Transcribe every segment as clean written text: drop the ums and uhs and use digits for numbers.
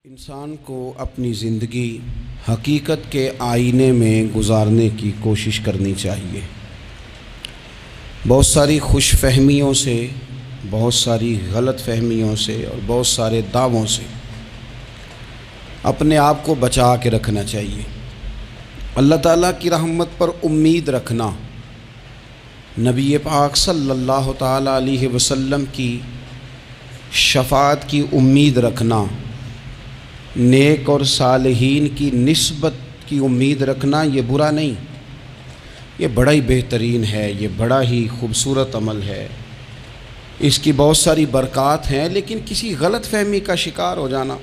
انسان کو اپنی زندگی حقیقت کے آئینے میں گزارنے کی کوشش کرنی چاہیے۔ بہت ساری خوش فہمیوں سے، بہت ساری غلط فہمیوں سے اور بہت سارے دعووں سے اپنے آپ کو بچا کے رکھنا چاہیے۔ اللہ تعالیٰ کی رحمت پر امید رکھنا، نبی پاک صلی اللہ تعالیٰ علیہ وسلم کی شفاعت کی امید رکھنا، نیک اور صالحین کی نسبت کی امید رکھنا، یہ برا نہیں، یہ بڑا ہی بہترین ہے، یہ بڑا ہی خوبصورت عمل ہے، اس کی بہت ساری برکات ہیں۔ لیکن کسی غلط فہمی کا شکار ہو جانا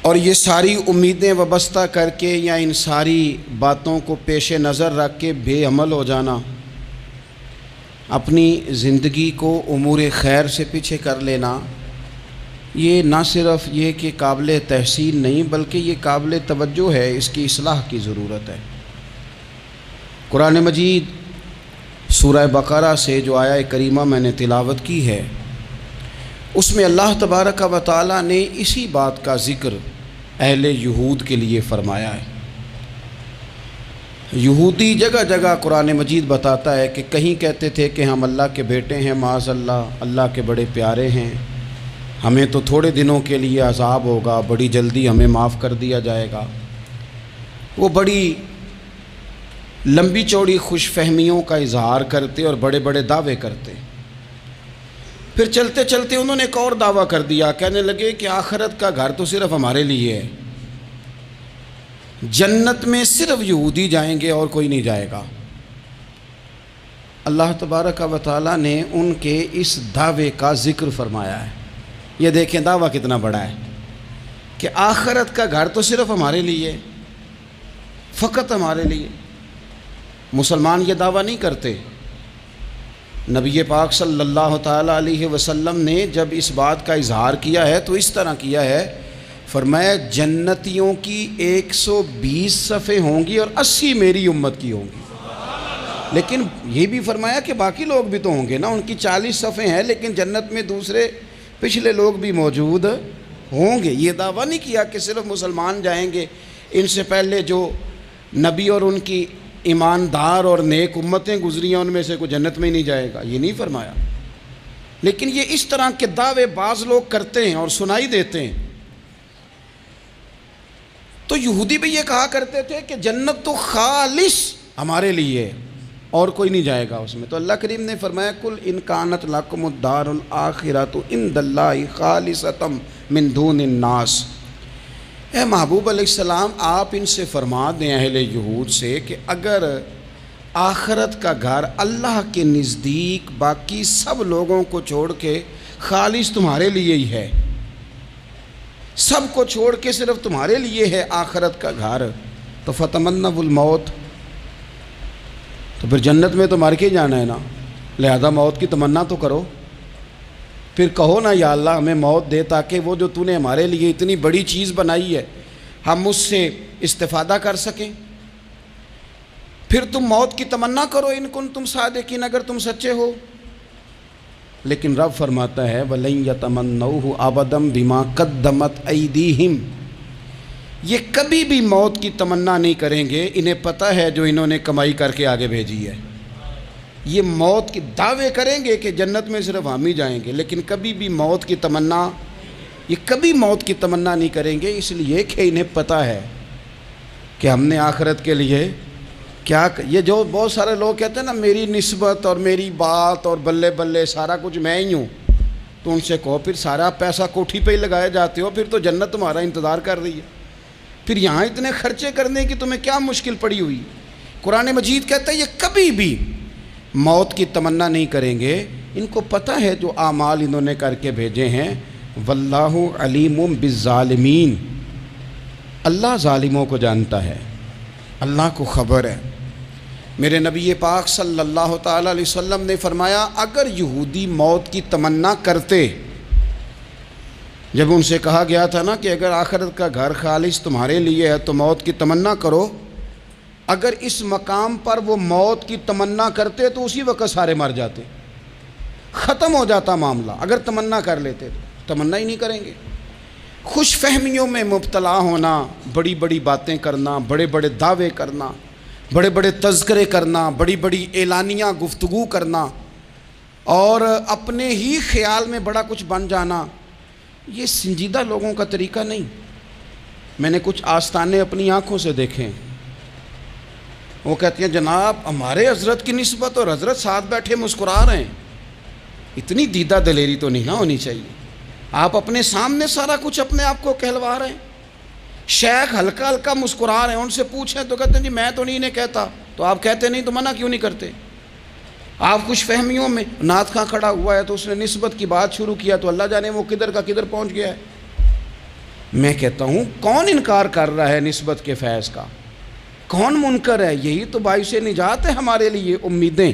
اور یہ ساری امیدیں وابستہ کر کے یا ان ساری باتوں کو پیش نظر رکھ کے بے عمل ہو جانا، اپنی زندگی کو امور خیر سے پیچھے کر لینا، یہ نہ صرف یہ کہ قابل تحسین نہیں بلکہ یہ قابل توجہ ہے، اس کی اصلاح کی ضرورت ہے۔ قرآن مجید سورہ بقرہ سے جو آیہ کریمہ میں نے تلاوت کی ہے، اس میں اللہ تبارک و تعالیٰ نے اسی بات کا ذکر اہل یہود کے لیے فرمایا ہے۔ یہودی جگہ جگہ قرآن مجید بتاتا ہے کہ کہیں کہتے تھے کہ ہم اللہ کے بیٹے ہیں، معاذ اللہ، اللہ کے بڑے پیارے ہیں، ہمیں تو تھوڑے دنوں کے لیے عذاب ہوگا، بڑی جلدی ہمیں معاف کر دیا جائے گا۔ وہ بڑی لمبی چوڑی خوش فہمیوں کا اظہار کرتے اور بڑے بڑے دعوے کرتے۔ پھر چلتے چلتے انہوں نے ایک اور دعویٰ کر دیا، کہنے لگے کہ آخرت کا گھر تو صرف ہمارے لیے ہے، جنت میں صرف یہودی جائیں گے اور کوئی نہیں جائے گا۔ اللہ تبارک و تعالیٰ نے ان کے اس دعوے کا ذکر فرمایا ہے۔ یہ دیکھیں دعویٰ کتنا بڑا ہے کہ آخرت کا گھر تو صرف ہمارے لیے، فقط ہمارے لیے۔ مسلمان یہ دعویٰ نہیں کرتے۔ نبی پاک صلی اللہ تعالیٰ علیہ وسلم نے جب اس بات کا اظہار کیا ہے تو اس طرح کیا ہے، فرمایا جنتیوں کی 120 صفیں ہوں گی اور 80 میری امت کی ہوں گی۔ لیکن یہ بھی فرمایا کہ باقی لوگ بھی تو ہوں گے نا، ان کی 40 صفیں ہیں لیکن جنت میں دوسرے پچھلے لوگ بھی موجود ہوں گے۔ یہ دعویٰ نہیں کیا کہ صرف مسلمان جائیں گے، ان سے پہلے جو نبی اور ان کی ایماندار اور نیک امتیں گزری ہیں ان میں سے کوئی جنت میں ہی نہیں جائے گا، یہ نہیں فرمایا۔ لیکن یہ اس طرح کے دعوے بعض لوگ کرتے ہیں اور سنائی دیتے ہیں۔ تو یہودی بھی یہ کہا کرتے تھے کہ جنت تو خالص ہمارے لیے ہے اور کوئی نہیں جائے گا اس میں۔ تو اللہ کریم نے فرمایا کل ان کانت لکم الدار الآخرۃ عند اللہ خالصۃ من دون الناس، اے محبوب علیہ السلام آپ ان سے فرما دیں اہل یہود سے کہ اگر آخرت کا گھر اللہ کے نزدیک باقی سب لوگوں کو چھوڑ کے خالص تمہارے لیے ہی ہے، سب کو چھوڑ کے صرف تمہارے لیے ہے آخرت کا گھر، تو فتمنوا الموت، تو پھر جنت میں تو مر کے جانا ہے نا، لہذا موت کی تمنا تو کرو۔ پھر کہو نا یا اللہ ہمیں موت دے تاکہ وہ جو تو نے ہمارے لیے اتنی بڑی چیز بنائی ہے ہم اس سے استفادہ کر سکیں۔ پھر تم موت کی تمنا کرو ان کنتم صادقین، اگر تم سچے ہو۔ لیکن رب فرماتا ہے وَلَن يَتَمَنَّوْهُ أَبَدًا بِمَا قَدَّمَتْ أَيْدِيهِمْ، یہ کبھی بھی موت کی تمنا نہیں کریں گے، انہیں پتہ ہے جو انہوں نے کمائی کر کے آگے بھیجی ہے۔ یہ موت کی دعوے کریں گے کہ جنت میں صرف ہم ہی جائیں گے، لیکن کبھی بھی موت کی تمنا، یہ کبھی موت کی تمنا نہیں کریں گے، اس لیے کہ انہیں پتہ ہے کہ ہم نے آخرت کے لیے کیا۔ یہ جو بہت سارے لوگ کہتے ہیں نا میری نسبت اور میری بات اور بلے بلے سارا کچھ میں ہی ہوں، تو ان سے کہو پھر سارا پیسہ کوٹھی پہ ہی لگائے جاتے ہو، پھر تو جنت تمہارا انتظار کر رہی ہے، پھر یہاں اتنے خرچے کرنے کی تمہیں کیا مشکل پڑی ہوئی۔ قرآن مجید کہتا ہے یہ کبھی بھی موت کی تمنا نہیں کریں گے، ان کو پتہ ہے جو اعمال انہوں نے کر کے بھیجے ہیں۔ واللہ علیم بالظالمین، اللہ ظالموں کو جانتا ہے، اللہ کو خبر ہے۔ میرے نبی پاک صلی اللہ تعالیٰ علیہ وسلم نے فرمایا اگر یہودی موت کی تمنا کرتے، جب ان سے کہا گیا تھا نا کہ اگر آخرت کا گھر خالص تمہارے لیے ہے تو موت کی تمنا کرو، اگر اس مقام پر وہ موت کی تمنا کرتے تو اسی وقت سارے مر جاتے، ختم ہو جاتا معاملہ۔ اگر تمنا کر لیتے تو تمنا ہی نہیں کریں گے۔ خوش فہمیوں میں مبتلا ہونا، بڑی بڑی باتیں کرنا، بڑے بڑے دعوے کرنا، بڑے بڑے تذکرے کرنا، بڑی بڑی اعلانیہ گفتگو کرنا اور اپنے ہی خیال میں بڑا کچھ بن جانا، یہ سنجیدہ لوگوں کا طریقہ نہیں۔ میں نے کچھ آستانے اپنی آنکھوں سے دیکھے، وہ کہتے ہیں جناب ہمارے حضرت کی نسبت اور حضرت ساتھ بیٹھے مسکرا رہے ہیں، اتنی دیدہ دلیری تو نہیں نہ ہونی چاہیے۔ آپ اپنے سامنے سارا کچھ اپنے آپ کو کہلوا رہے ہیں۔ شیخ ہلکا ہلکا مسکرا رہے ہیں، ان سے پوچھیں تو کہتے ہیں جی میں تو نہیں انہیں کہتا، تو آپ کہتے نہیں تو منع کیوں نہیں کرتے؟ آپ خوش فہمیوں میں، نعت خواں کھڑا ہوا ہے تو اس نے نسبت کی بات شروع کیا تو اللہ جانے وہ کدھر کا کدھر پہنچ گیا ہے۔ میں کہتا ہوں کون انکار کر رہا ہے نسبت کے فیض کا؟ کون منکر ہے؟ یہی تو باعث نجات ہے ہمارے لیے، امیدیں۔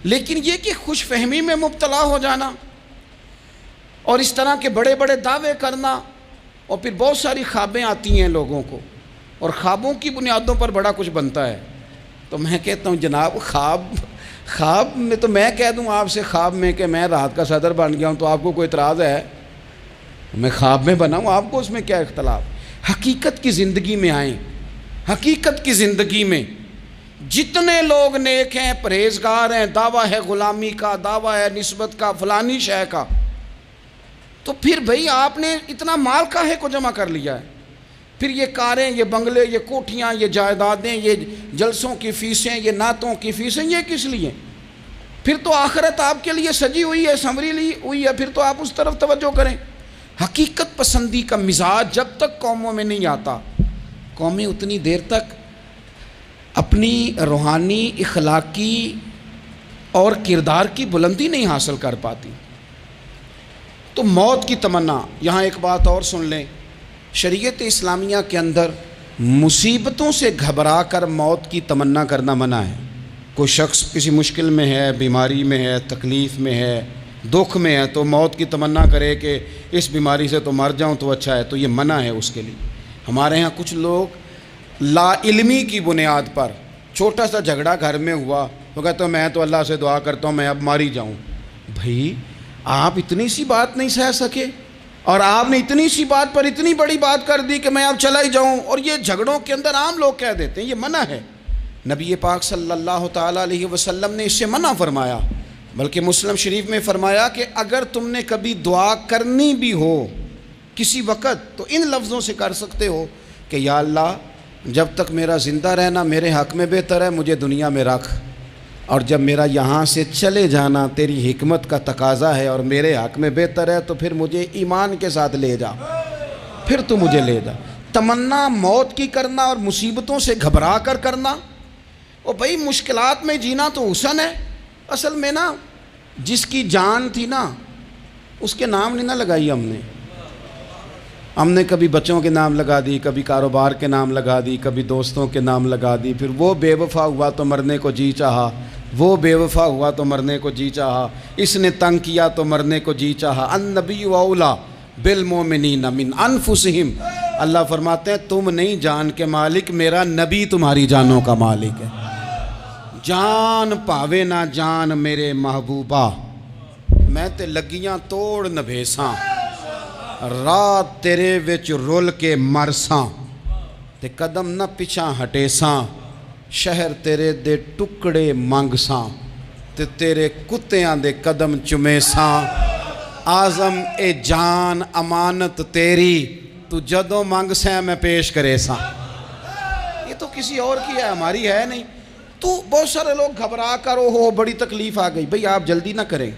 لیکن یہ کہ خوش فہمی میں مبتلا ہو جانا اور اس طرح کے بڑے بڑے دعوے کرنا، اور پھر بہت ساری خوابیں آتی ہیں لوگوں کو اور خوابوں کی بنیادوں پر بڑا کچھ بنتا ہے۔ تو میں کہتا ہوں جناب خواب میں تو میں کہہ دوں آپ سے خواب میں کہ میں رات کا صدر بن گیا ہوں تو آپ کو کوئی اعتراض ہے؟ میں خواب میں بنا ہوں، آپ کو اس میں کیا اختلاف؟ حقیقت کی زندگی میں آئیں۔ حقیقت کی زندگی میں جتنے لوگ نیک ہیں، پرہیزگار ہیں، دعویٰ ہے غلامی کا، دعویٰ ہے نسبت کا، فلانی شے کا، تو پھر بھئی آپ نے اتنا مال کاہے کو جمع کر لیا ہے؟ پھر یہ کاریں، یہ بنگلے، یہ کوٹھیاں، یہ جائیدادیں، یہ جلسوں کی فیسیں، یہ نعتوں کی فیسیں، یہ کس لیے؟ پھر تو آخرت آپ کے لیے سجی ہوئی ہے، سنوری ہوئی ہے، پھر تو آپ اس طرف توجہ کریں۔ حقیقت پسندی کا مزاج جب تک قوموں میں نہیں آتا، قومیں اتنی دیر تک اپنی روحانی، اخلاقی اور کردار کی بلندی نہیں حاصل کر پاتی۔ تو موت کی تمنا، یہاں ایک بات اور سن لیں، شریعت اسلامیہ کے اندر مصیبتوں سے گھبرا کر موت کی تمنا کرنا منع ہے۔ کوئی شخص کسی مشکل میں ہے، بیماری میں ہے، تکلیف میں ہے، دکھ میں ہے، تو موت کی تمنا کرے کہ اس بیماری سے تو مر جاؤں تو اچھا ہے، تو یہ منع ہے اس کے لیے۔ ہمارے ہاں کچھ لوگ لا علمی کی بنیاد پر، چھوٹا سا جھگڑا گھر میں ہوا تو کہتا ہوں میں تو اللہ سے دعا کرتا ہوں میں اب مار ہی جاؤں۔ بھائی آپ اتنی سی بات نہیں سہ سکے اور آپ نے اتنی سی بات پر اتنی بڑی بات کر دی کہ میں اب چلا ہی جاؤں، اور یہ جھگڑوں کے اندر عام لوگ کہہ دیتے ہیں، یہ منع ہے۔ نبی پاک صلی اللہ تعالیٰ علیہ وسلم نے اس سے منع فرمایا، بلکہ مسلم شریف میں فرمایا کہ اگر تم نے کبھی دعا کرنی بھی ہو کسی وقت تو ان لفظوں سے کر سکتے ہو کہ یا اللہ جب تک میرا زندہ رہنا میرے حق میں بہتر ہے، مجھے دنیا میں رکھ، اور جب میرا یہاں سے چلے جانا تیری حکمت کا تقاضا ہے اور میرے حق میں بہتر ہے تو پھر مجھے ایمان کے ساتھ لے جا، پھر تو مجھے لے جا۔ تمنا موت کی کرنا اور مصیبتوں سے گھبرا کر کرنا، اور بھائی مشکلات میں جینا تو حسن ہے۔ اصل میں نا جس کی جان تھی نا اس کے نام نہیں نہ لگائی ہم نے کبھی بچوں کے نام لگا دی، کبھی کاروبار کے نام لگا دی، کبھی دوستوں کے نام لگا دی، پھر وہ بے وفا ہوا تو مرنے کو جی چاہا، وہ بے وفا ہوا تو مرنے کو جی چاہا، اس نے تنگ کیا تو مرنے کو جی چاہا۔ النبی اولیٰ بالمؤمنین من انفسہم، اللہ فرماتے ہیں تم نہیں جان کے مالک، میرا نبی تمہاری جانوں کا مالک ہے۔ جان پاوے نہ جان میرے محبوبہ، میں تے لگیاں توڑ نبھیساں، رات تیرے وچ رول کے مرساں، تے قدم نہ پچھاں ہٹیساں، شہر تیرے دے ٹکڑے منگساں، تے تیرے کتیاں دے قدم چمیساں، آزم اے جان امانت تیری، تو جدوں منگ سیں میں پیش کرے ساں۔ یہ تو کسی اور کی ہے، ہماری ہے نہیں۔ تو بہت سارے لوگ گھبرا کر ہو بڑی تکلیف آ گئی، بھئی آپ جلدی نہ کریں،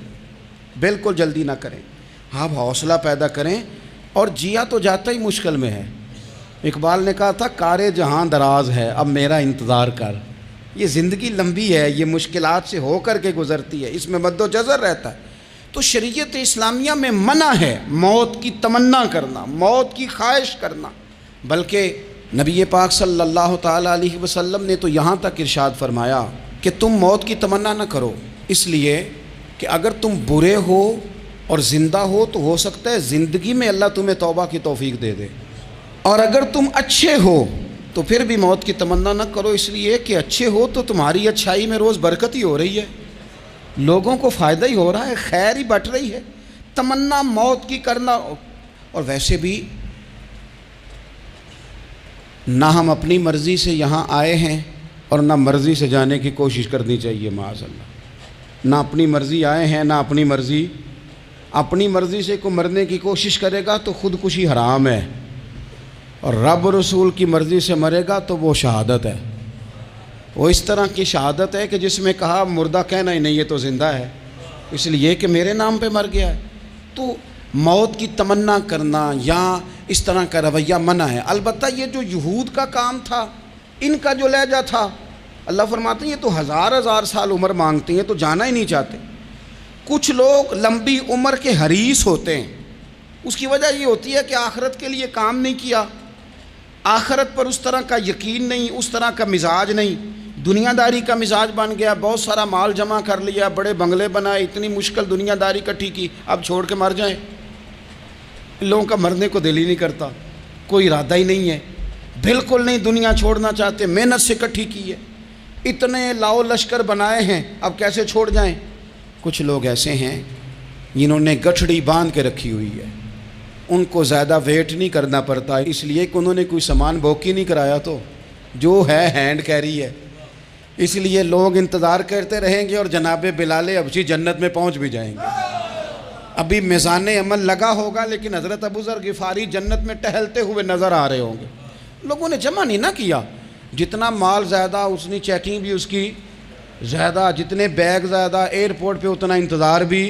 بالکل جلدی نہ کریں، آپ حوصلہ پیدا کریں، اور جیا تو جاتا ہی مشکل میں ہے۔ اقبال نے کہا تھا کارِ جہاں دراز ہے اب میرا انتظار کر، یہ زندگی لمبی ہے، یہ مشکلات سے ہو کر کے گزرتی ہے، اس میں مد و جزر رہتا ہے۔ تو شریعت اسلامیہ میں منع ہے موت کی تمنا کرنا، موت کی خواہش کرنا، بلکہ نبی پاک صلی اللہ تعالیٰ علیہ وسلم نے تو یہاں تک ارشاد فرمایا کہ تم موت کی تمنا نہ کرو، اس لیے کہ اگر تم برے ہو اور زندہ ہو سکتا ہے زندگی میں اللہ تمہیں توبہ کی توفیق دے دے، اور اگر تم اچھے ہو تو پھر بھی موت کی تمنا نہ کرو، اس لیے کہ اچھے ہو تو تمہاری اچھائی میں روز برکت ہی ہو رہی ہے، لوگوں کو فائدہ ہی ہو رہا ہے، خیر ہی بٹ رہی ہے۔ تمنا موت کی کرنا، اور ویسے بھی نہ ہم اپنی مرضی سے یہاں آئے ہیں اور نہ مرضی سے جانے کی کوشش کرنی چاہیے معاذ اللہ۔ نہ اپنی مرضی آئے ہیں، نہ اپنی مرضی سے کوئی مرنے کی کوشش کرے گا تو خودکشی حرام ہے، اور رب رسول کی مرضی سے مرے گا تو وہ شہادت ہے۔ وہ اس طرح کی شہادت ہے کہ جس میں کہا مردہ کہنا ہی نہیں، یہ تو زندہ ہے، اس لیے کہ میرے نام پہ مر گیا ہے۔ تو موت کی تمنا کرنا یا اس طرح کا رویہ منع ہے۔ البتہ یہ جو یہود کا کام تھا، ان کا جو لہجہ تھا، اللہ فرماتے ہیں یہ تو ہزار سال عمر مانگتے ہیں تو جانا ہی نہیں چاہتے۔ کچھ لوگ لمبی عمر کے حریص ہوتے ہیں، اس کی وجہ یہ ہوتی ہے کہ آخرت کے لیے کام نہیں کیا، آخرت پر اس طرح کا یقین نہیں، اس طرح کا مزاج نہیں، دنیا داری کا مزاج بن گیا، بہت سارا مال جمع کر لیا، بڑے بنگلے بنائے، اتنی مشکل دنیا داری کٹھی کی، اب چھوڑ کے مر جائیں۔ ان لوگوں کا مرنے کو دل ہی نہیں کرتا، کوئی ارادہ ہی نہیں ہے، بالکل نہیں دنیا چھوڑنا چاہتے، محنت سے کٹھی کی ہے، اتنے لاؤ لشکر بنائے ہیں، اب کیسے چھوڑ جائیں۔ کچھ لوگ ایسے ہیں جنہوں نے گٹھڑی باندھ کے رکھی ہوئی ہے، ان کو زیادہ ویٹ نہیں کرنا پڑتا، اس لیے کہ انہوں نے کوئی سامان بوکی نہیں کرایا، تو جو ہے ہینڈ کیری ہے، اس لیے لوگ انتظار کرتے رہیں گے اور جناب بلال حبشی جنت میں پہنچ بھی جائیں گے۔ ابھی میزان عمل لگا ہوگا لیکن حضرت ابو ذر غفاری جنت میں ٹہلتے ہوئے نظر آ رہے ہوں گے۔ لوگوں نے جمع نہیں نہ کیا، جتنا مال زیادہ اتنی چیکنگ بھی اس کی زیادہ، جتنے بیگ زیادہ ایئرپورٹ پہ اتنا انتظار بھی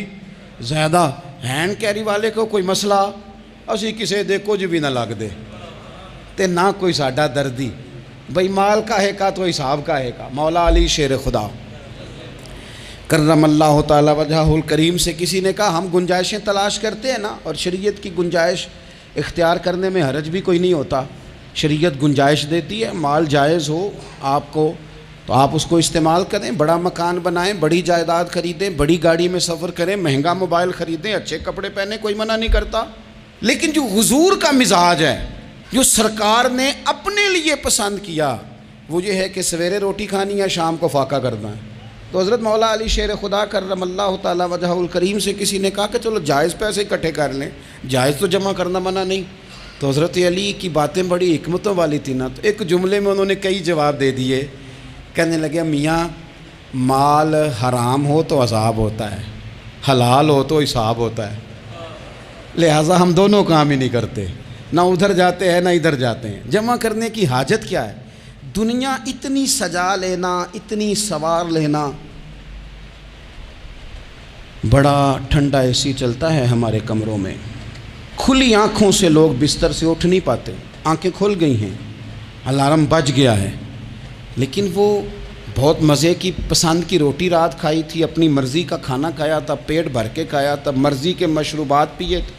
زیادہ۔ ہینڈ کیری والے کو کوئی مسئلہ اسی کسے دے کچھ بھی نہ لگ دے تے نہ کوئی ساڈا دردی، بھئی مال کاہے کا تو حساب کاہے کا۔ مولا علی شیر خدا کرم اللہ تعالی وجہہ الکریم سے کسی نے کہا ہم گنجائشیں تلاش کرتے ہیں نا، اور شریعت کی گنجائش اختیار کرنے میں حرج بھی کوئی نہیں ہوتا، شریعت گنجائش دیتی ہے، مال جائز ہو آپ کو تو آپ اس کو استعمال کریں، بڑا مکان بنائیں، بڑی جائیداد خریدیں، بڑی گاڑی میں سفر کریں، مہنگا موبائل خریدیں، اچھے کپڑے پہنیں، کوئی منع نہیں کرتا۔ لیکن جو حضور کا مزاج ہے، جو سرکار نے اپنے لیے پسند کیا، وہ یہ ہے کہ سویرے روٹی کھانی ہے، شام کو فاقہ کرنا ہے۔ تو حضرت مولا علی شیر خدا کرم اللہ تعالی وجہہ الکریم سے کسی نے کہا کہ چلو جائز پیسے اکٹھے کر لیں، جائز تو جمع کرنا منع نہیں۔ تو حضرت علی کی باتیں بڑی حکمتوں والی تھی نا، تو ایک جملے میں انہوں نے کئی جواب دے دیے۔ کہنے لگے میاں مال حرام ہو تو عذاب ہوتا ہے، حلال ہو تو حساب ہوتا ہے، لہٰذا ہم دونوں کام ہی نہیں کرتے، نہ ادھر جاتے ہیں نہ ادھر جاتے ہیں۔ جمع کرنے کی حاجت کیا ہے؟ دنیا اتنی سجا لینا، اتنی سوار لینا، بڑا ٹھنڈا اے سی چلتا ہے ہمارے کمروں میں، کھلی آنکھوں سے لوگ بستر سے اٹھ نہیں پاتے، آنکھیں کھل گئی ہیں، الارم بج گیا ہے، لیکن وہ بہت مزے کی پسند کی روٹی رات کھائی تھی، اپنی مرضی کا کھانا کھایا تھا، پیٹ بھر کے کھایا تھا، مرضی کے مشروبات پیے تھے،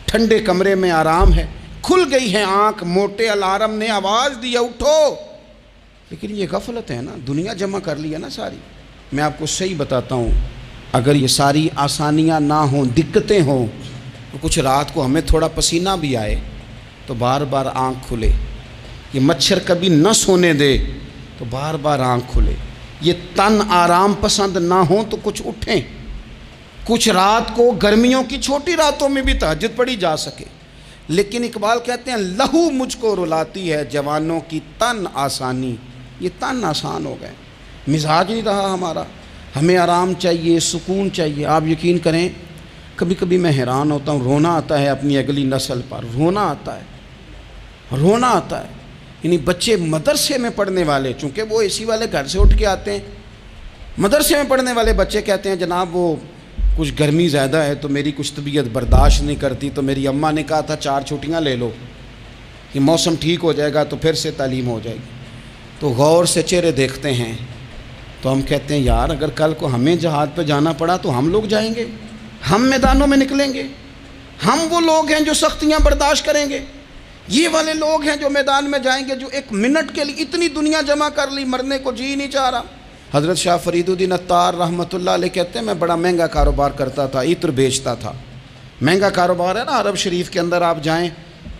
ٹھنڈے کمرے میں آرام ہے، کھل گئی ہے آنکھ، موٹے الارم نے آواز دیا اٹھو، لیکن یہ غفلت ہے نا، دنیا جمع کر لی ہے نا ساری۔ میں آپ کو صحیح بتاتا ہوں، اگر یہ ساری آسانیاں نہ ہوں، دقتیں ہوں، تو کچھ رات کو ہمیں تھوڑا پسینہ بھی آئے تو بار بار آنکھ کھلے، یہ مچھر کبھی نہ سونے دے تو بار بار آنکھ کھلے، یہ تن آرام پسند نہ ہوں تو کچھ اٹھیں، کچھ رات کو گرمیوں کی چھوٹی راتوں میں بھی تہجد پڑھی جا سکے۔ لیکن اقبال کہتے ہیں لہو مجھ کو رلاتی ہے جوانوں کی تن آسانی، یہ تن آسان ہو گئے، مزاج نہیں رہا ہمارا، ہمیں آرام چاہیے، سکون چاہیے۔ آپ یقین کریں کبھی کبھی میں حیران ہوتا ہوں، رونا آتا ہے اپنی اگلی نسل پر، رونا آتا ہے، یعنی بچے مدرسے میں پڑھنے والے، چونکہ وہ اے سی والے گھر سے اٹھ کے آتے ہیں، مدرسے میں پڑھنے والے بچے کہتے ہیں جناب وہ کچھ گرمی زیادہ ہے تو میری کچھ طبیعت برداشت نہیں کرتی، تو میری اماں نے کہا تھا 4 چھٹیاں لے لو کہ موسم ٹھیک ہو جائے گا تو پھر سے تعلیم ہو جائے گی۔ تو غور سے چہرے دیکھتے ہیں تو ہم کہتے ہیں یار اگر کل کو ہمیں جہاد پہ جانا پڑا تو ہم لوگ جائیں گے، ہم میدانوں میں نکلیں گے، ہم وہ لوگ ہیں جو سختیاں برداشت کریں گے، یہ والے لوگ ہیں جو میدان میں جائیں گے جو 1 منٹ کے لیے اتنی دنیا جمع کر لی، مرنے کو جی نہیں چاہ رہا۔ حضرت شاہ فرید الدین عطار رحمۃ اللہ علیہ کہتے ہیں میں بڑا مہنگا کاروبار کرتا تھا، عطر بیچتا تھا، مہنگا کاروبار ہے نا، عرب شریف کے اندر آپ جائیں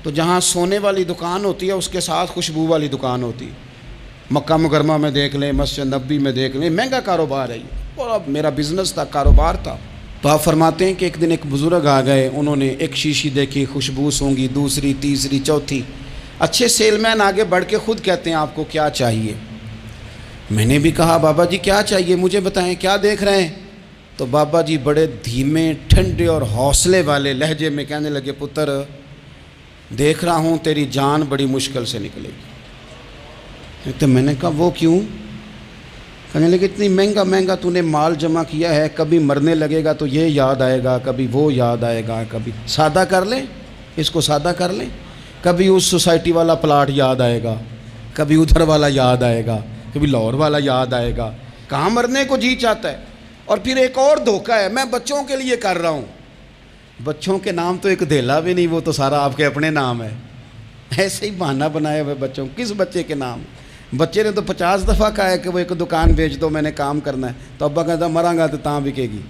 تو جہاں سونے والی دکان ہوتی ہے اس کے ساتھ خوشبو والی دکان ہوتی ہے، مکہ مکرمہ میں دیکھ لیں، مسجد نبوی میں دیکھ لیں، مہنگا کاروبار ہے یہ، اور اب میرا بزنس تھا، کاروبار تھا۔ تو آپ فرماتے ہیں کہ ایک دن ایک بزرگ آ گئے، انہوں نے ایک شیشی دیکھی، خوشبو سونگی، دوسری، تیسری، چوتھی، اچھے سیل مین آگے بڑھ کے خود کہتے ہیں آپ کو کیا چاہیے. میں نے بھی کہا بابا جی کیا چاہیے مجھے بتائیں, کیا دیکھ رہے ہیں؟ تو بابا جی بڑے دھیمے ٹھنڈے اور حوصلے والے لہجے میں کہنے لگے, پتر دیکھ رہا ہوں تیری جان بڑی مشکل سے نکلے گی. تو میں نے کہا وہ کیوں؟ کہنے لگے اتنی مہنگا تو نے مال جمع کیا ہے, کبھی مرنے لگے گا تو یہ یاد آئے گا, کبھی وہ یاد آئے گا, کبھی سادہ کر لیں اس کو سادہ کر لیں, کبھی اس سوسائٹی والا پلاٹ یاد آئے گا, کبھی ادھر والا یاد آئے گا, کبھی لاہور والا یاد آئے گا. کہاں مرنے کو جی چاہتا ہے. اور پھر ایک اور دھوکہ ہے, میں بچوں کے لیے کر رہا ہوں. بچوں کے نام تو ایک دھیلا بھی نہیں, وہ تو سارا آپ کے اپنے نام ہے. ایسے ہی بہانہ بنایا ہوئے بچوں, کس بچے کے نام؟ بچے نے تو 50 دفعہ کہا ہے کہ وہ ایک دکان بیچ دو, میں نے کام کرنا ہے. تو ابا کہتا مراں گا تو تاں بکے گی.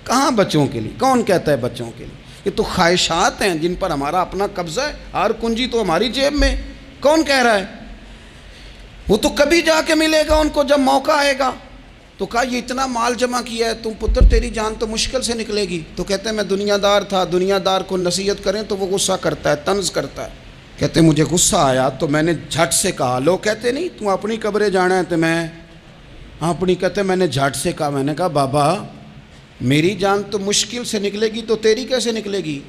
کہاں بچوں کے لیے؟ کون کہتا ہے بچوں کے لیے؟ یہ تو خواہشات ہیں جن پر ہمارا اپنا قبضہ ہے. ہر کنجی تو ہماری جیب میں. کون کہہ رہا ہے؟ وہ تو کبھی جا کے ملے گا ان کو جب موقع آئے گا. تو کہا یہ اتنا مال جمع کیا ہے تم پتر, تیری جان تو مشکل سے نکلے گی. تو کہتے ہیں میں دنیا دار تھا, دنیا دار کو نصیحت کریں تو وہ غصہ کرتا ہے, طنز کرتا ہے. کہتے مجھے غصہ آیا تو میں نے جھٹ سے کہا, لوگ کہتے نہیں تم اپنی قبریں جانا ہے تو میں اپنی, کہتے میں نے جھٹ سے کہا, میں نے کہا بابا میری جان تو مشکل سے نکلے گی تو تیری کیسے نکلے گی؟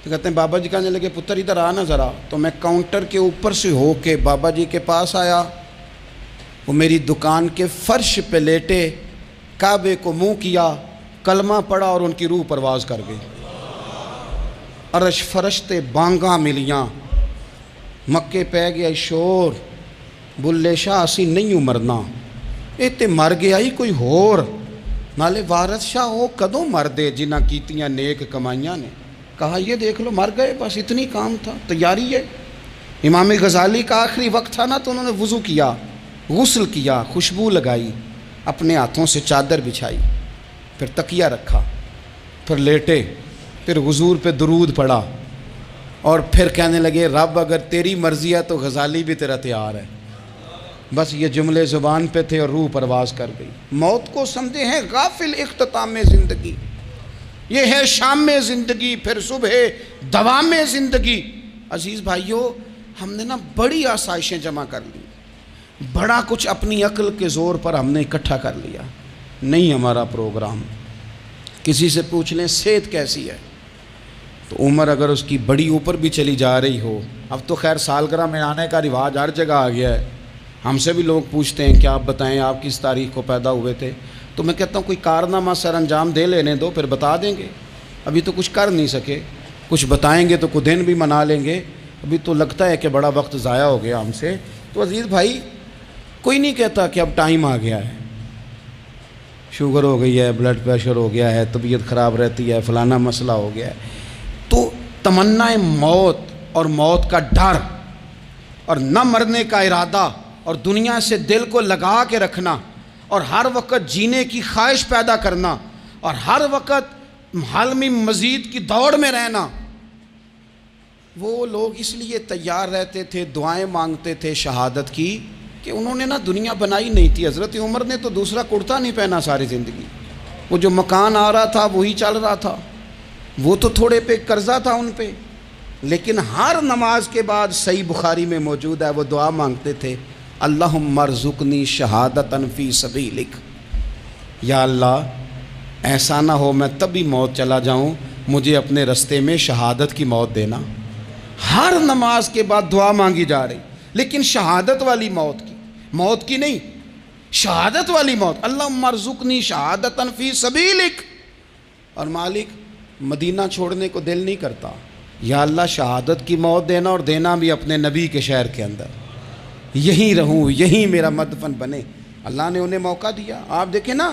تو کہتے ہیں بابا جی کہنے لگے پتر ادھر آنا ذرا. تو میں کاؤنٹر کے اوپر سے ہو کے بابا جی کے پاس آیا. وہ میری دکان کے فرش پہ لیٹے, کعبے کو منہ کیا, کلمہ پڑھا اور ان کی روح پرواز کر گئی. عرش فرشتے بانگاں ملیاں, مکے پہ گیا شور, بلے شاہ اسی نہیں مرنا, اے تے مر گیا ہی کوئی ہور, نالے وارث شاہ وہ کدوں مر دے جنہ کیتیاں نیک کمائیاں نے. کہا یہ دیکھ لو مر گئے, بس اتنی کام تھا, تیاری ہے. امام غزالی کا آخری وقت تھا نا, تو انہوں نے وضو کیا, غسل کیا, خوشبو لگائی, اپنے ہاتھوں سے چادر بچھائی, پھر تکیہ رکھا, پھر لیٹے, پھر حضور پہ درود پڑھا, اور پھر کہنے لگے رب اگر تیری مرضی ہے تو غزالی بھی تیرا تیار ہے. بس یہ جملے زبان پہ تھے اور روح پرواز کر گئی. موت کو سمجھے ہیں غافل اختتام زندگی, یہ ہے شام میں زندگی, پھر صبح دوام میں زندگی. عزیز بھائیو, ہم نے نا بڑی آسائشیں جمع کر لی, بڑا کچھ اپنی عقل کے زور پر ہم نے اکٹھا کر لیا. نہیں ہمارا پروگرام. کسی سے پوچھ لیں صحت کیسی ہے, تو عمر اگر اس کی بڑی اوپر بھی چلی جا رہی ہو, اب تو خیر سالگرہ میں آنے کا رواج ہر جگہ آ گیا ہے, ہم سے بھی لوگ پوچھتے ہیں کہ آپ بتائیں آپ کس تاریخ کو پیدا ہوئے تھے. تو میں کہتا ہوں کوئی کارنامہ سر انجام دے لینے دو, پھر بتا دیں گے. ابھی تو کچھ کر نہیں سکے, کچھ بتائیں گے تو کچھ دن بھی منا لیں گے. ابھی تو لگتا ہے کہ بڑا وقت ضائع ہو گیا ہم سے. تو عزیز بھائی کوئی نہیں کہتا کہ اب ٹائم آ گیا ہے, شوگر ہو گئی ہے, بلڈ پریشر ہو گیا ہے, طبیعت خراب رہتی ہے, فلانا مسئلہ ہو گیا ہے. تو تمنا موت اور موت کا ڈر اور نہ مرنے کا ارادہ اور دنیا سے دل کو لگا کے رکھنا اور ہر وقت جینے کی خواہش پیدا کرنا اور ہر وقت حالمی مزید کی دوڑ میں رہنا, وہ لوگ اس لیے تیار رہتے تھے, دعائیں مانگتے تھے شہادت کی, کہ انہوں نے نا دنیا بنائی نہیں تھی. حضرت عمر نے تو دوسرا کرتا نہیں پہنا ساری زندگی. وہ جو مکان آ رہا تھا وہی چل رہا تھا, وہ تو تھوڑے پہ قرضہ تھا ان پہ, لیکن ہر نماز کے بعد صحیح بخاری میں موجود ہے وہ دعا مانگتے تھے, اللہم ارزقنی شہادتا فی سبیلک, یا اللہ ایسا نہ ہو میں تبھی موت چلا جاؤں, مجھے اپنے رستے میں شہادت کی موت دینا. ہر نماز کے بعد دعا مانگی جا رہی, لیکن شہادت والی موت کی نہیں, شہادت والی موت. اللہم ارزقنی شہادتا فی سبیلک. اور مالک مدینہ چھوڑنے کو دل نہیں کرتا, یا اللہ شہادت کی موت دینا, اور دینا بھی اپنے نبی کے شہر کے اندر, یہیں رہوں, یہیں میرا مدفن بنے. اللہ نے انہیں موقع دیا. آپ دیکھیں نا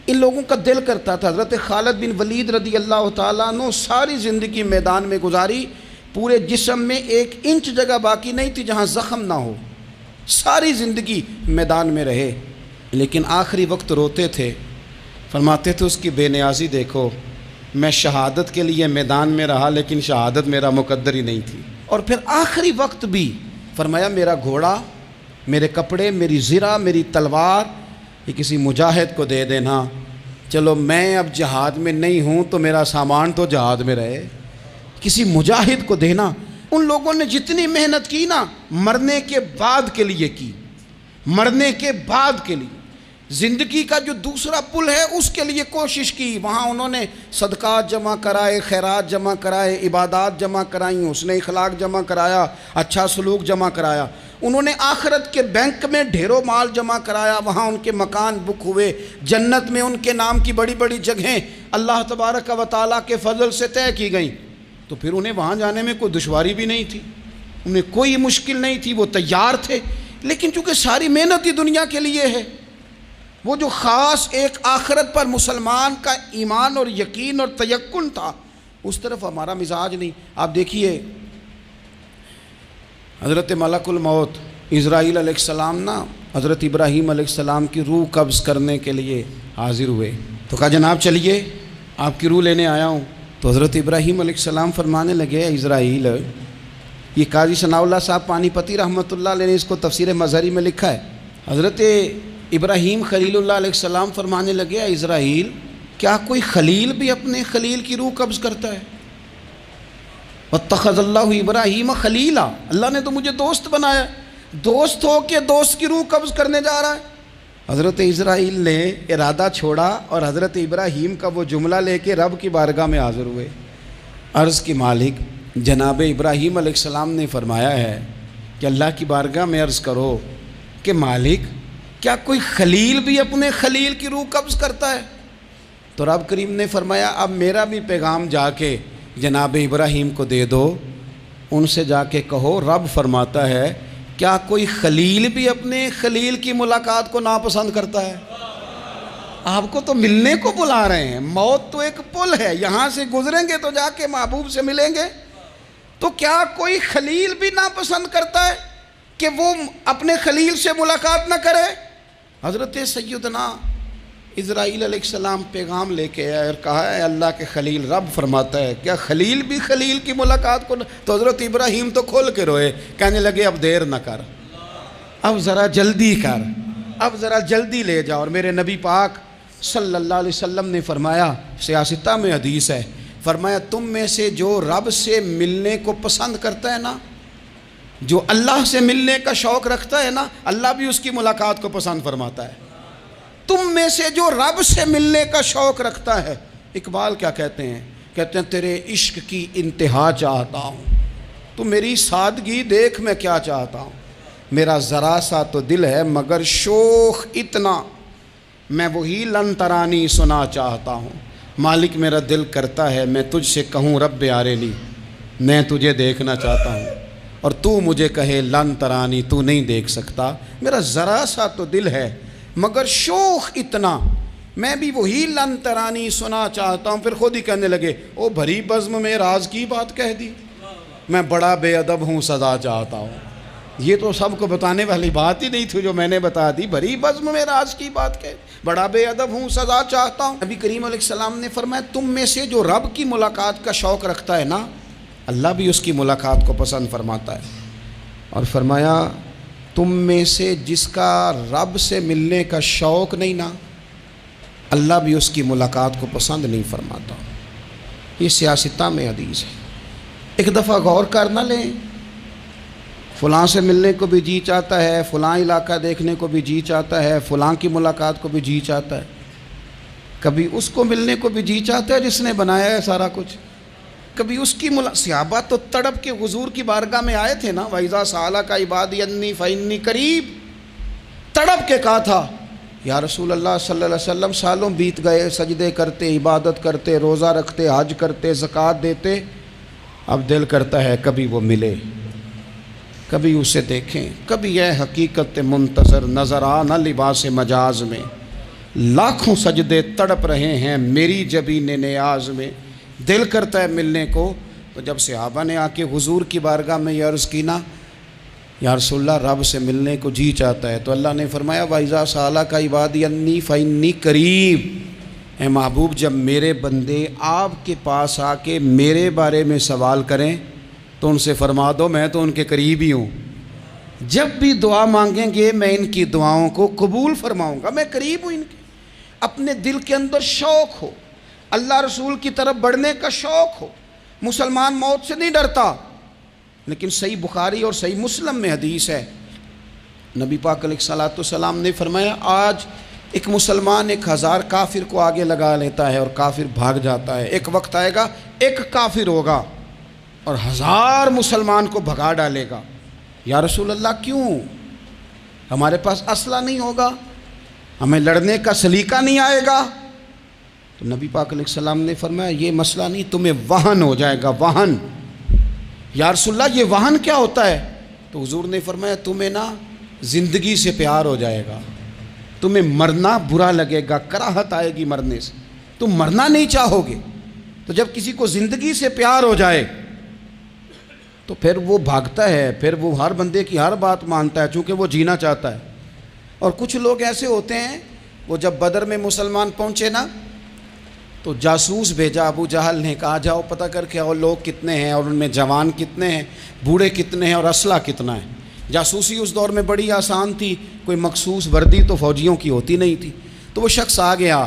ان لوگوں کا دل کرتا تھا. حضرت خالد بن ولید رضی اللہ تعالیٰ عنہ ساری زندگی میدان میں گزاری, پورے جسم میں 1 انچ جگہ باقی نہیں تھی جہاں زخم نہ ہو, ساری زندگی میدان میں رہے, لیکن آخری وقت روتے تھے, فرماتے تھے اس کی بے نیازی دیکھو, میں شہادت کے لیے میدان میں رہا لیکن شہادت میرا مقدر ہی نہیں تھی. اور پھر آخری وقت بھی فرمایا میرا گھوڑا, میرے کپڑے, میری زرہ, میری تلوار یہ کسی مجاہد کو دے دینا, چلو میں اب جہاد میں نہیں ہوں تو میرا سامان تو جہاد میں رہے, کسی مجاہد کو دینا. ان لوگوں نے جتنی محنت کی نا مرنے کے بعد کے لیے کی، مرنے کے بعد کے لیے زندگی کا جو دوسرا پل ہے اس کے لیے کوشش کی، وہاں انہوں نے صدقات جمع کرائے، خیرات جمع کرائے، عبادات جمع کرائیں، حسن اخلاق جمع کرایا، اچھا سلوک جمع کرایا، انہوں نے آخرت کے بینک میں ڈھیروں مال جمع کرایا، وہاں ان کے مکان بک ہوئے، جنت میں ان کے نام کی بڑی بڑی جگہیں اللہ تبارک و تعالیٰ کے فضل سے طے کی گئیں، تو پھر انہیں وہاں جانے میں کوئی دشواری بھی نہیں تھی، انہیں کوئی مشکل نہیں تھی، وہ تیار تھے، لیکن چونکہ ساری محنت ہی دنیا کے لیے ہے، وہ جو خاص ایک آخرت پر مسلمان کا ایمان اور یقین اور تیقن تھا اس طرف ہمارا مزاج نہیں۔ آپ دیکھیے حضرت ملک الموت اسرائیل علیہ السلام نا حضرت ابراہیم علیہ السلام کی روح قبض کرنے کے لیے حاضر ہوئے، تو کہا جناب چلیے آپ کی روح لینے آیا ہوں، تو حضرت ابراہیم علیہ السلام فرمانے لگے اسرائیل، یہ قاضی ثناء اللہ صاحب پانی پتی رحمۃ اللہ علیہ نے اس کو تفسیر مظہری میں لکھا ہے، حضرت ابراہیم خلیل اللہ علیہ السلام فرمانے لگے اسرائیل کیا کوئی خلیل بھی اپنے خلیل کی روح قبض کرتا ہے؟ واتخذ اللہ ابراہیم خلیلا، اللہ نے تو مجھے دوست بنایا، دوست ہو کے دوست کی روح قبض کرنے جا رہا ہے۔ حضرت اسرائیل نے ارادہ چھوڑا اور حضرت ابراہیم کا وہ جملہ لے کے رب کی بارگاہ میں حاضر ہوئے، عرض کی مالک جناب ابراہیم علیہ السلام نے فرمایا ہے کہ اللہ کی بارگاہ میں عرض کرو کہ مالک کیا کوئی خلیل بھی اپنے خلیل کی روح قبض کرتا ہے؟ تو رب کریم نے فرمایا اب میرا بھی پیغام جا کے جناب ابراہیم کو دے دو، ان سے جا کے کہو رب فرماتا ہے کیا کوئی خلیل بھی اپنے خلیل کی ملاقات کو ناپسند کرتا ہے؟ آپ کو تو ملنے کو بلا رہے ہیں، موت تو ایک پل ہے، یہاں سے گزریں گے تو جا کے محبوب سے ملیں گے، تو کیا کوئی خلیل بھی ناپسند کرتا ہے کہ وہ اپنے خلیل سے ملاقات نہ کرے؟ حضرت سیدنا اسرائیل علیہ السلام پیغام لے کے آئے اور کہا ہے اللہ کے خلیل رب فرماتا ہے کیا خلیل بھی خلیل کی ملاقات کو تو حضرت ابراہیم تو کھول کے روئے، کہنے لگے اب دیر نہ کر، اب ذرا جلدی کر، اب ذرا جلدی لے جا۔ اور میرے نبی پاک صلی اللہ علیہ وسلم نے فرمایا، سیاستہ میں حدیث ہے، فرمایا تم میں سے جو رب سے ملنے کو پسند کرتا ہے نا، جو اللہ سے ملنے کا شوق رکھتا ہے نا، اللہ بھی اس کی ملاقات کو پسند فرماتا ہے۔ تم میں سے جو رب سے ملنے کا شوق رکھتا ہے، اقبال کیا کہتے ہیں؟ کہتے ہیں تیرے عشق کی انتہا چاہتا ہوں، تو میری سادگی دیکھ میں کیا چاہتا ہوں، میرا ذرا سا تو دل ہے مگر شوق اتنا، میں وہی لن ترانی سنا چاہتا ہوں، مالک میرا دل کرتا ہے میں تجھ سے کہوں رب آرینی، میں تجھے دیکھنا چاہتا ہوں اور تو مجھے کہے لن ترانی، تو نہیں دیکھ سکتا، میرا ذرا سا تو دل ہے مگر شوق اتنا، میں بھی وہی لن ترانی سنا چاہتا ہوں۔ پھر خود ہی کہنے لگے او بھری بزم میں راز کی بات کہہ دی، میں بڑا بے ادب ہوں سزا چاہتا ہوں۔ یہ تو سب کو بتانے والی بات ہی نہیں تھی جو میں نے بتا دی، بھری بزم میں راز کی بات کہہ دی، بڑا بے ادب ہوں سزا چاہتا ہوں۔ نبی کریم علیہ السلام نے فرمایا تم میں سے جو رب کی ملاقات کا شوق رکھتا ہے نا، اللہ بھی اس کی ملاقات کو پسند فرماتا ہے۔ اور فرمایا تم میں سے جس کا رب سے ملنے کا شوق نہیں نا، اللہ بھی اس کی ملاقات کو پسند نہیں فرماتا۔ یہ سیاستہ میں حدیث ہے، ایک دفعہ غور کر نہ لیں، فلاں سے ملنے کو بھی جی چاہتا ہے، فلاں علاقہ دیکھنے کو بھی جی چاہتا ہے، فلاں کی ملاقات کو بھی جی چاہتا ہے، کبھی اس کو ملنے کو بھی جی چاہتا ہے جس نے بنایا ہے سارا کچھ، کبھی اس کی صحابہ تو تڑپ کے حضور کی بارگاہ میں آئے تھے نا، وَإِذَا سَأَلَكَ عِبَادِي عَنِّي فَإِنِّي قَرِيبٌ، تڑپ کے کہا تھا یا رسول اللہ صلی اللہ علیہ وسلم سالوں بیت گئے، سجدے کرتے، عبادت کرتے، روزہ رکھتے، حج کرتے، زکوٰۃ دیتے، اب دل کرتا ہے کبھی وہ ملے، کبھی اسے دیکھیں، کبھی اے حقیقت منتظر نظر آ نہ لباس مجاز میں، لاکھوں سجدے تڑپ رہے ہیں میری جبین نیاز میں، دل کرتا ہے ملنے کو۔ تو جب صحابہ نے آ کے حضور کی بارگاہ میں یہ عرض کی نا یا رسول اللہ رب سے ملنے کو جی چاہتا ہے، تو اللہ نے فرمایا وَإِذَا سَأَلَكَ عِبَادِي عَنِّي فَإِنِّي قَرِيبٌ، اے محبوب جب میرے بندے آپ کے پاس آ کے میرے بارے میں سوال کریں تو ان سے فرما دو میں تو ان کے قریب ہی ہوں، جب بھی دعا مانگیں گے میں ان کی دعاؤں کو قبول فرماؤں گا، میں قریب ہوں ان کے۔ اپنے دل کے اندر شوق ہو، اللہ رسول کی طرف بڑھنے کا شوق ہو، مسلمان موت سے نہیں ڈرتا، لیکن صحیح بخاری اور صحیح مسلم میں حدیث ہے، نبی پاک علیہ الصلوۃ والسلام نے فرمایا آج ایک مسلمان 1000 کافر کو آگے لگا لیتا ہے اور کافر بھاگ جاتا ہے، ایک وقت آئے گا ایک کافر ہوگا اور 1000 مسلمان کو بھگا ڈالے گا۔ یا رسول اللہ کیوں؟ ہمارے پاس اسلحہ نہیں ہوگا، ہمیں لڑنے کا سلیقہ نہیں آئے گا؟ تو نبی پاک علیہ السلام نے فرمایا یہ مسئلہ نہیں، تمہیں وہن ہو جائے گا، وہن۔ یا رسول اللہ یہ وہن کیا ہوتا ہے؟ تو حضور نے فرمایا تمہیں نا زندگی سے پیار ہو جائے گا، تمہیں مرنا برا لگے گا، کراہت آئے گی مرنے سے، تم مرنا نہیں چاہو گے۔ تو جب کسی کو زندگی سے پیار ہو جائے تو پھر وہ بھاگتا ہے، پھر وہ ہر بندے کی ہر بات مانتا ہے چونکہ وہ جینا چاہتا ہے۔ اور کچھ لوگ ایسے ہوتے ہیں، وہ جب بدر میں مسلمان پہنچے نا تو جاسوس بھیجا ابو جہل نے، کہا جاؤ پتہ کر کے آؤ لوگ کتنے ہیں اور ان میں جوان کتنے ہیں، بوڑھے کتنے ہیں اور اسلحہ کتنا ہے۔ جاسوسی اس دور میں بڑی آسان تھی، کوئی مخصوص وردی تو فوجیوں کی ہوتی نہیں تھی۔ تو وہ شخص آ گیا،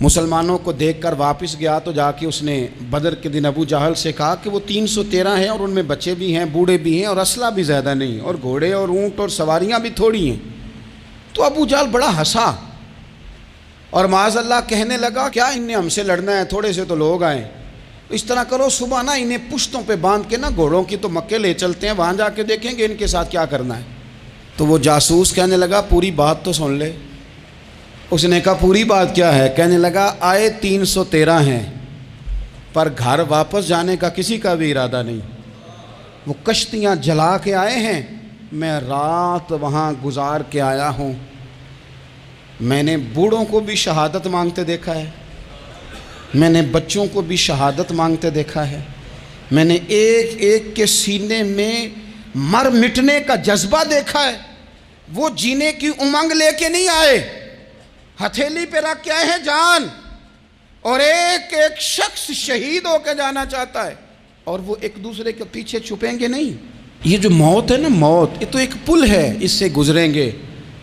مسلمانوں کو دیکھ کر واپس گیا، تو جا کے اس نے بدر کے دن ابو جہل سے کہا کہ وہ 313 ہیں اور ان میں بچے بھی ہیں، بوڑھے بھی ہیں اور اسلحہ بھی زیادہ نہیں، اور گھوڑے اور اونٹ اور سواریاں بھی تھوڑی ہیں۔ تو ابو جہل بڑا ہنسا اور معاذ اللہ کہنے لگا کیا ان نے ہم سے لڑنا ہے؟ تھوڑے سے تو لوگ آئیں، اس طرح کرو صبح نا انہیں پشتوں پہ باندھ کے نا گھوڑوں کی تو مکے لے چلتے ہیں، وہاں جا کے دیکھیں گے ان کے ساتھ کیا کرنا ہے۔ تو وہ جاسوس کہنے لگا پوری بات تو سن لے۔ اس نے کہا پوری بات کیا ہے؟ کہنے لگا آئے 313 ہیں پر گھر واپس جانے کا کسی کا بھی ارادہ نہیں، وہ کشتیاں جلا کے آئے ہیں، میں رات وہاں گزار کے آیا ہوں، میں نے بوڑھوں کو بھی شہادت مانگتے دیکھا ہے، میں نے بچوں کو بھی شہادت مانگتے دیکھا ہے، میں نے ایک ایک کے سینے میں مر مٹنے کا جذبہ دیکھا ہے۔ وہ جینے کی امنگ لے کے نہیں آئے، ہتھیلی پہ رکھ کے آئے ہیں جان، اور ایک ایک شخص شہید ہو کے جانا چاہتا ہے، اور وہ ایک دوسرے کے پیچھے چھپیں گے نہیں۔ یہ جو موت ہے نا، موت یہ تو ایک پل ہے، اس سے گزریں گے،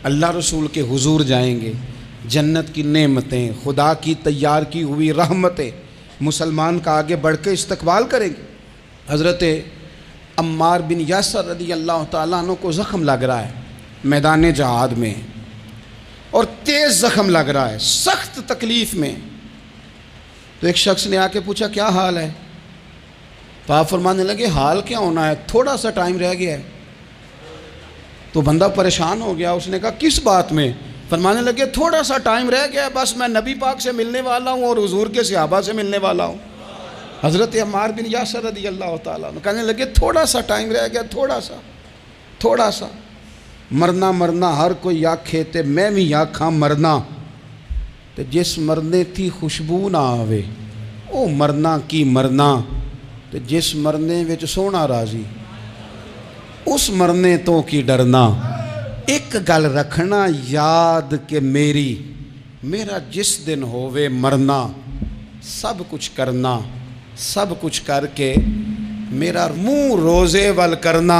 اللہ رسول کے حضور جائیں گے، جنت کی نعمتیں، خدا کی تیار کی ہوئی رحمتیں مسلمان کا آگے بڑھ کے استقبال کریں گے۔ حضرت عمار بن یاسر رضی اللہ تعالیٰ عنہ کو زخم لگ رہا ہے میدان جہاد میں، اور تیز زخم لگ رہا ہے، سخت تکلیف میں۔ تو ایک شخص نے آ کے پوچھا کیا حال ہے؟ تو آپ فرمانے لگے حال کیا ہونا ہے، تھوڑا سا ٹائم رہ گیا ہے۔ تو بندہ پریشان ہو گیا، اس نے کہا کس بات میں؟ فرمانے لگے تھوڑا سا ٹائم رہ گیا ہے، بس میں نبی پاک سے ملنے والا ہوں اور حضور کے صحابہ سے ملنے والا ہوں۔ حضرت عمار بن یاسر رضی اللہ تعالیٰ عنہ کہنے لگے تھوڑا سا ٹائم رہ گیا، تھوڑا سا مرنا مرنا ہر کوئی آکھے تے میں بھی آکھاں مرنا، تے جس مرنے تھی خوشبو نہ آوے او مرنا کی مرنا، تے جس مرنے وچ سونا راضی اس مرنے تو کی ڈرنا۔ ایک گل رکھنا یاد کہ میرا جس دن ہووے مرنا، سب کچھ کرنا، سب کچھ کر کے میرا منہ روزے ول کرنا،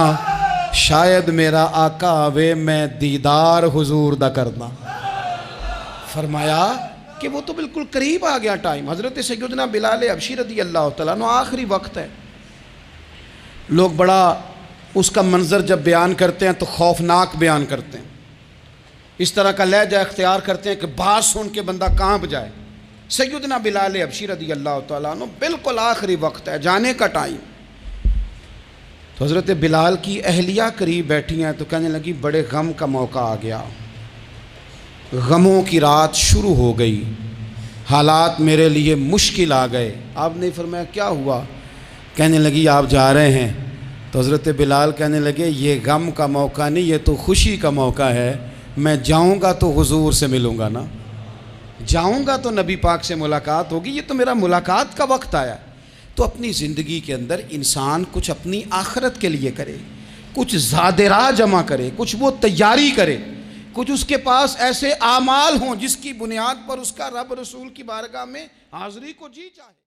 شاید میرا آقا آوے میں دیدار حضور دا کرنا۔ فرمایا کہ وہ تو بالکل قریب آ گیا ٹائم۔ حضرت سیدنا بلال حبشی رضی اللہ تعالیٰ عنہ آخری وقت ہے، لوگ بڑا اس کا منظر جب بیان کرتے ہیں تو خوفناک بیان کرتے ہیں، اس طرح کا لہجہ اختیار کرتے ہیں کہ بات سن کے بندہ کانپ جائے۔ سیدنا بلال حبشی رضی اللہ تعالیٰ عنہ بالکل آخری وقت ہے، جانے کا ٹائم۔ تو حضرت بلال کی اہلیہ قریب بیٹھی ہیں تو کہنے لگی بڑے غم کا موقع آ گیا، غموں کی رات شروع ہو گئی، حالات میرے لیے مشکل آ گئے۔ آپ نے فرمایا کیا ہوا؟ کہنے لگی آپ جا رہے ہیں؟ تو حضرت بلال کہنے لگے یہ غم کا موقع نہیں، یہ تو خوشی کا موقع ہے، میں جاؤں گا تو حضور سے ملوں گا نا، جاؤں گا تو نبی پاک سے ملاقات ہوگی، یہ تو میرا ملاقات کا وقت آیا۔ تو اپنی زندگی کے اندر انسان کچھ اپنی آخرت کے لیے کرے، کچھ زادراہ جمع کرے، کچھ وہ تیاری کرے، کچھ اس کے پاس ایسے اعمال ہوں جس کی بنیاد پر اس کا رب رسول کی بارگاہ میں حاضری کو جی چاہے۔